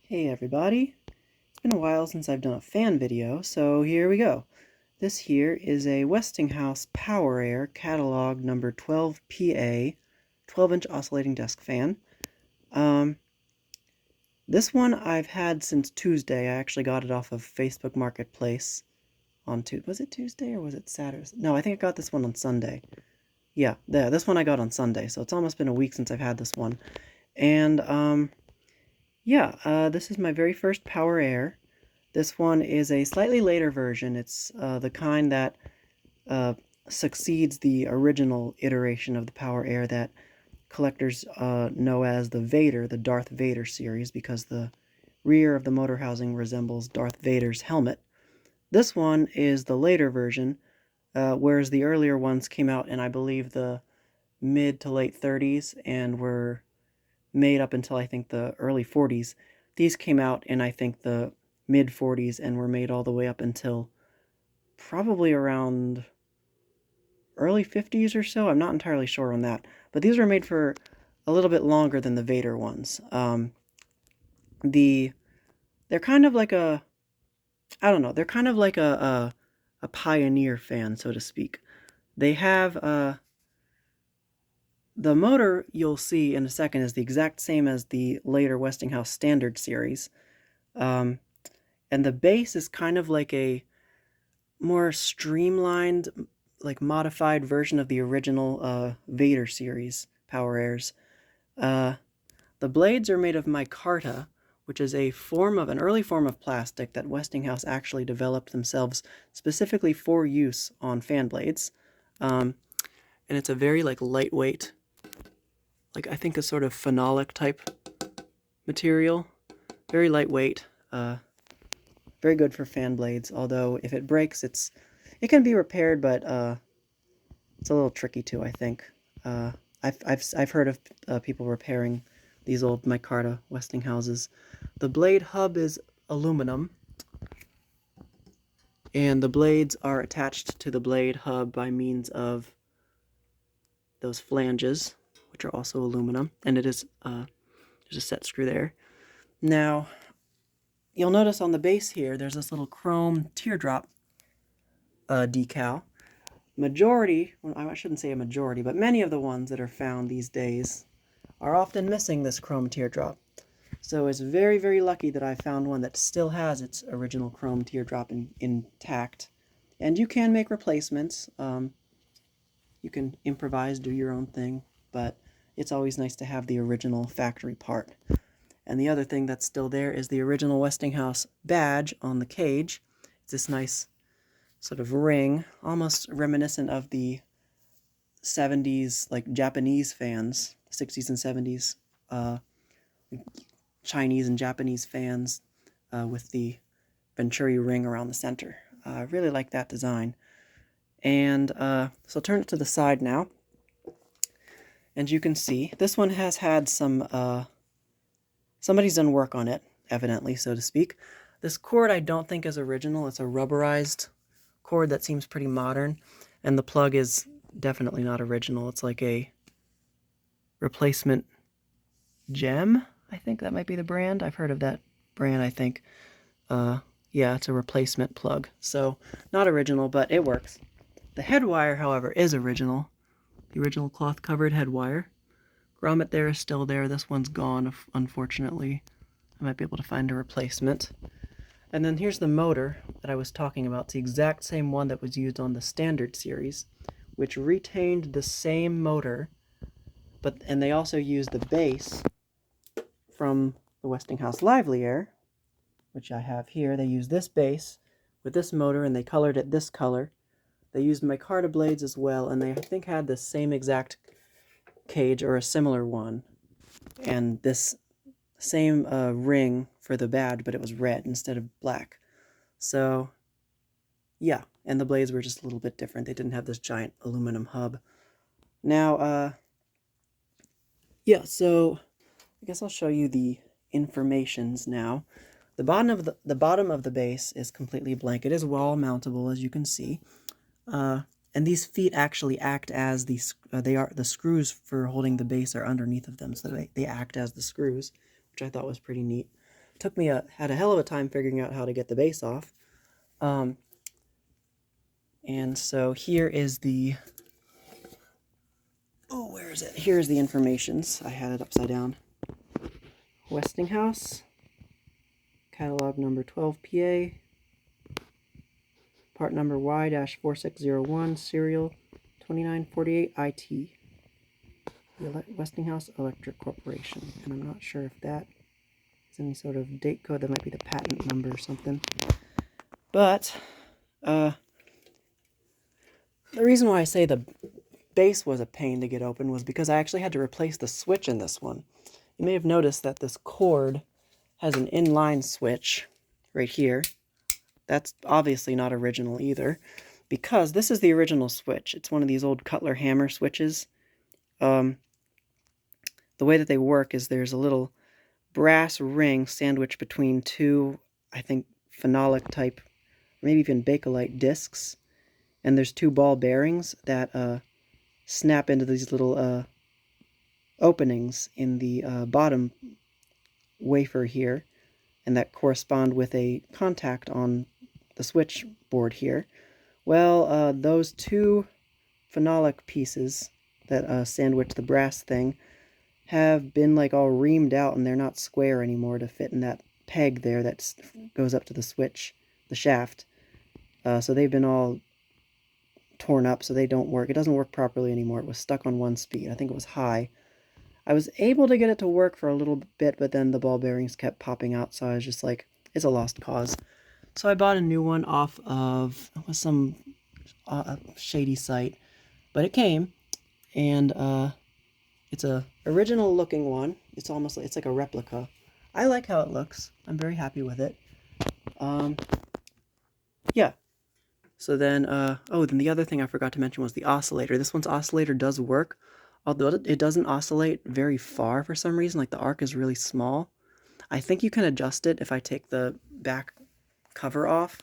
Hey everybody, it's been a while since I've done a fan video, so here we go. This here is a Westinghouse PowerAire catalog number 12PA 12-inch oscillating desk fan. This one I've had since Tuesday. I actually got it off of Facebook Marketplace on was it Tuesday or was it Saturday? No, I think I got this one on Sunday. Yeah, this one I got on Sunday, so it's almost been a week since I've had this one. And, this is my very first PowerAire. This one is a slightly later version. It's the kind that succeeds the original iteration of the PowerAire that collectors know as the Vader, the Darth Vader series, because the rear of the motor housing resembles Darth Vader's helmet. This one is the later version, whereas the earlier ones came out in, I believe, the mid to late 30s and were made up until, I think, the early 40s. These came out in, I think, the mid 40s and were made all the way up until probably around early 50s or so. I'm not entirely sure on that, but these were made for a little bit longer than the Vader ones. They're kind of like a, I don't know, they're kind of like a pioneer fan, so to speak. They have the motor you'll see in a second is the exact same as the later Westinghouse Standard series. And the base is kind of like a more streamlined, like modified version of the original Vader series PowerAires. The blades are made of micarta, which is an early form of plastic that Westinghouse actually developed themselves specifically for use on fan blades. And it's a very lightweight, I think a sort of phenolic type material. Very lightweight. Very good for fan blades, although if it breaks, it can be repaired, but it's a little tricky too, I think. I've heard of people repairing these old micarta Westinghouses. The blade hub is aluminum, and the blades are attached to the blade hub by means of those flanges, which are also aluminum, and it is there's a set screw there. Now, you'll notice on the base here, there's this little chrome teardrop decal. I shouldn't say a majority, but many of the ones that are found these days are often missing this chrome teardrop. So it's very, very lucky that I found one that still has its original chrome teardrop intact. And you can make replacements. You can improvise, do your own thing, but it's always nice to have the original factory part. And the other thing that's still there is the original Westinghouse badge on the cage. It's this nice sort of ring, almost reminiscent of the 70s, Japanese fans, 60s and 70s, Chinese and Japanese fans with the Venturi ring around the center. I really like that design. And so I'll turn it to the side now. And you can see, this one has had some, somebody's done work on it, evidently, so to speak. This cord I don't think is original. It's a rubberized cord that seems pretty modern. And the plug is definitely not original. It's like a replacement gem. I think that might be the brand. I've heard of that brand, I think. Yeah, it's a replacement plug. So, not original, but it works. The head wire, however, is original. The original cloth-covered head wire. Grommet there is still there. This one's gone, unfortunately. I might be able to find a replacement. And then here's the motor that I was talking about. It's the exact same one that was used on the Standard series, which retained the same motor, and they also used the base from the Westinghouse PowerAire, which I have here. They used this base with this motor, and they colored it this color. They used micarta blades as well, and they, I think, had the same exact cage or a similar one, and this same ring for the badge, but it was red instead of black. So, yeah, and the blades were just a little bit different. They didn't have this giant aluminum hub. Now, yeah, so I guess I'll show you the informations now. The bottom of the base is completely blank. It is wall mountable, as you can see. And these feet actually act as the screws for holding the base are underneath of them, so they act as the screws, which I thought was pretty neat. took me had a hell of a time figuring out how to get the base off. And so here is the, oh, where is it? Here's the informations. I had it upside down. Westinghouse, catalog number 12PA, part number Y-4601, serial 2948IT. The Westinghouse Electric Corporation. And I'm not sure if that is any sort of date code. That might be the patent number or something. But, the reason why I say the base was a pain to get open was because I actually had to replace the switch in this one. You may have noticed that this cord has an inline switch right here. That's obviously not original either, because this is the original switch. It's one of these old Cutler hammer switches. The way that they work is there's a little brass ring sandwiched between two, I think, phenolic type, maybe even Bakelite discs, and there's two ball bearings that snap into these little openings in the bottom wafer here, and that correspond with a contact on the switchboard here. Well, those two phenolic pieces that sandwich the brass thing have been like all reamed out, and they're not square anymore to fit in that peg there that goes up to the switch, the shaft. So they've been all torn up, so they don't work. It doesn't work properly anymore. It was stuck on one speed. I think it was high. I was able to get it to work for a little bit, but then the ball bearings kept popping out, so I was just like, it's a lost cause. So I bought a new one off of some shady site, but it came, and it's a original looking one. It's almost like, it's like a replica. I like how it looks. I'm very happy with it. Yeah. So then, oh, then the other thing I forgot to mention was the oscillator. This one's oscillator does work, although it doesn't oscillate very far for some reason. Like, the arc is really small. I think you can adjust it if I take the back cover off,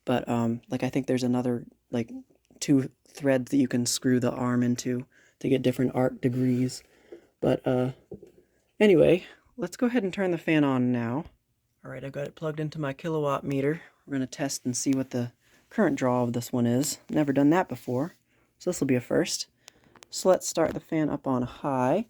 but like, I think there's another, like, 2 threads that you can screw the arm into to get different arc degrees. But anyway, let's go ahead and turn the fan on now. Alright, I've got it plugged into my kilowatt meter. We're going to test and see what the current draw of this one is. Never done that before, so this will be a first. So let's start the fan up on high.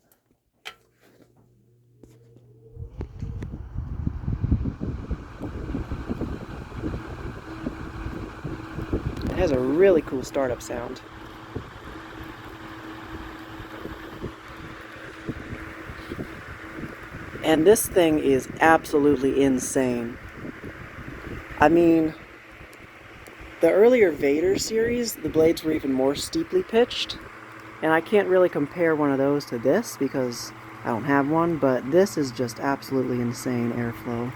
It has a really cool startup sound. And this thing is absolutely insane. I mean, the earlier Vader series, the blades were even more steeply pitched, and I can't really compare one of those to this because I don't have one, but this is just absolutely insane airflow.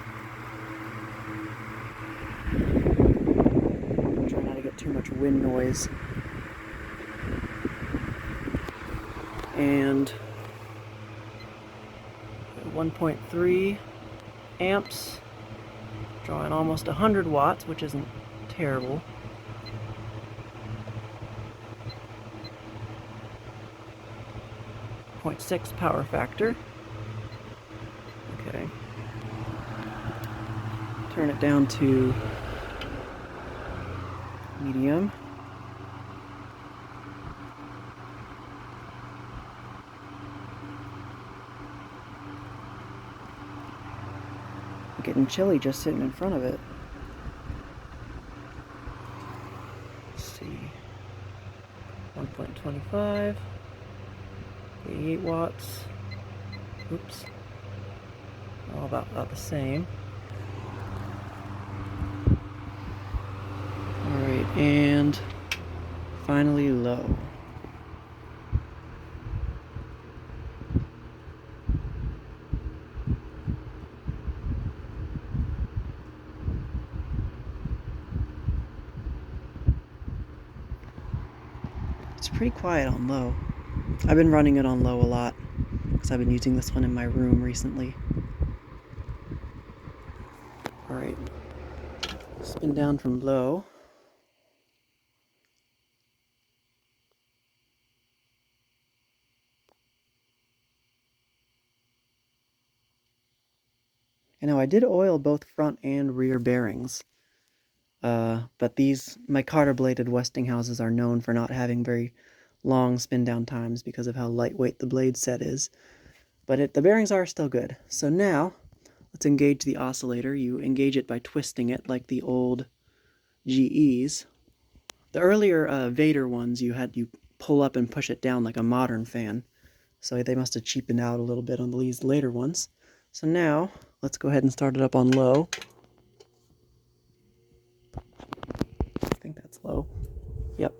Try not to get too much wind noise. And 1.3 amps, drawing almost 100 watts, which isn't terrible. .6 power factor. Okay. Turn it down to medium. Getting chilly just sitting in front of it. Let's see. 1.25. 88 watts. Oops. All about the same. Alright, and finally low. It's pretty quiet on low. I've been running it on low a lot because I've been using this one in my room recently. Alright, spin down from low. And now I did oil both front and rear bearings, but these micarta bladed Westinghouses are known for not having very long spin down times because of how lightweight the blade set is. But the bearings are still good. So now, let's engage the oscillator. You engage it by twisting it like the old GEs. The earlier Vader ones, you pull up and push it down like a modern fan. So they must have cheapened out a little bit on these later ones. So now, let's go ahead and start it up on low. I think that's low. Yep.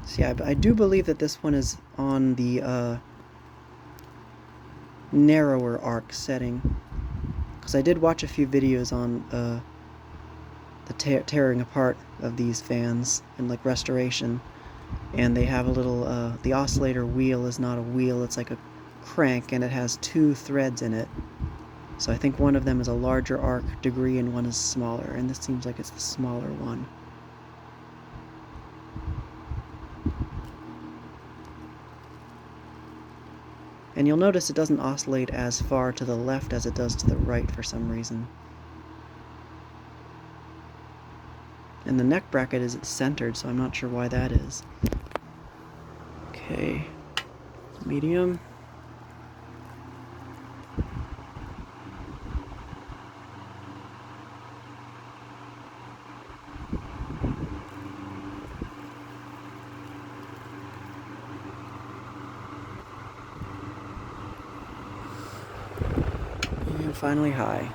So yeah, I do believe that this one is on the narrower arc setting, because I did watch a few videos on the tearing apart of these fans and like restoration, and they have a little the oscillator wheel is not a wheel, it's like a crank, and it has 2 threads in it. So I think one of them is a larger arc degree and one is smaller, and this seems like it's the smaller one. And you'll notice it doesn't oscillate as far to the left as it does to the right for some reason. And the neck bracket is centered, so I'm not sure why that is. Okay, medium. And finally high.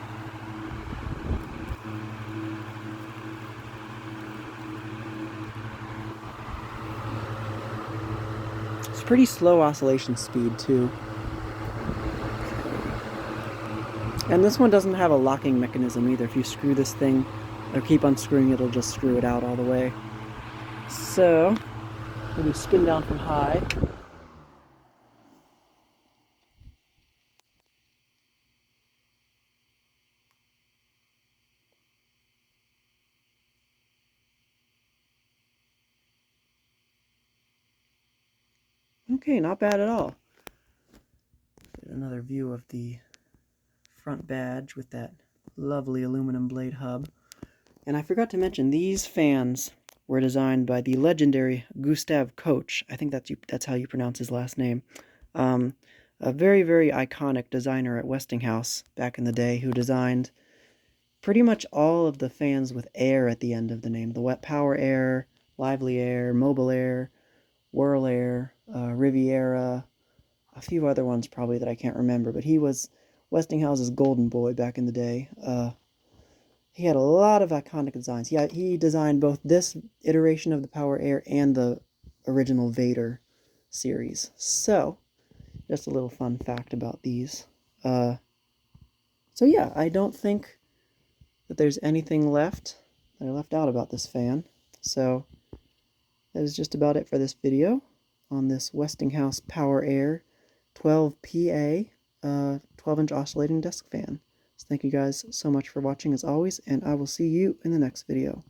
It's pretty slow oscillation speed too. And this one doesn't have a locking mechanism either. If you screw this thing or keep unscrewing, it'll just screw it out all the way. So, let me spin down from high. Okay, not bad at all. Get another view of the front badge with that lovely aluminum blade hub. And I forgot to mention, these fans were designed by the legendary Gustav Koch. I think that's how you pronounce his last name. A very, very iconic designer at Westinghouse back in the day, who designed pretty much all of the fans with air at the end of the name. The PowerAire, Lively Air, Mobile Air, Whirl Air, Riviera, a few other ones probably that I can't remember, but he was Westinghouse's golden boy back in the day. He had a lot of iconic designs. He designed both this iteration of the PowerAire and the original Vader series. So, just a little fun fact about these. So yeah, I don't think that there's anything left that I left out about this fan. So, that is just about it for this video on this Westinghouse PowerAire 12PA 12-inch oscillating desk fan. So thank you guys so much for watching as always, and I will see you in the next video.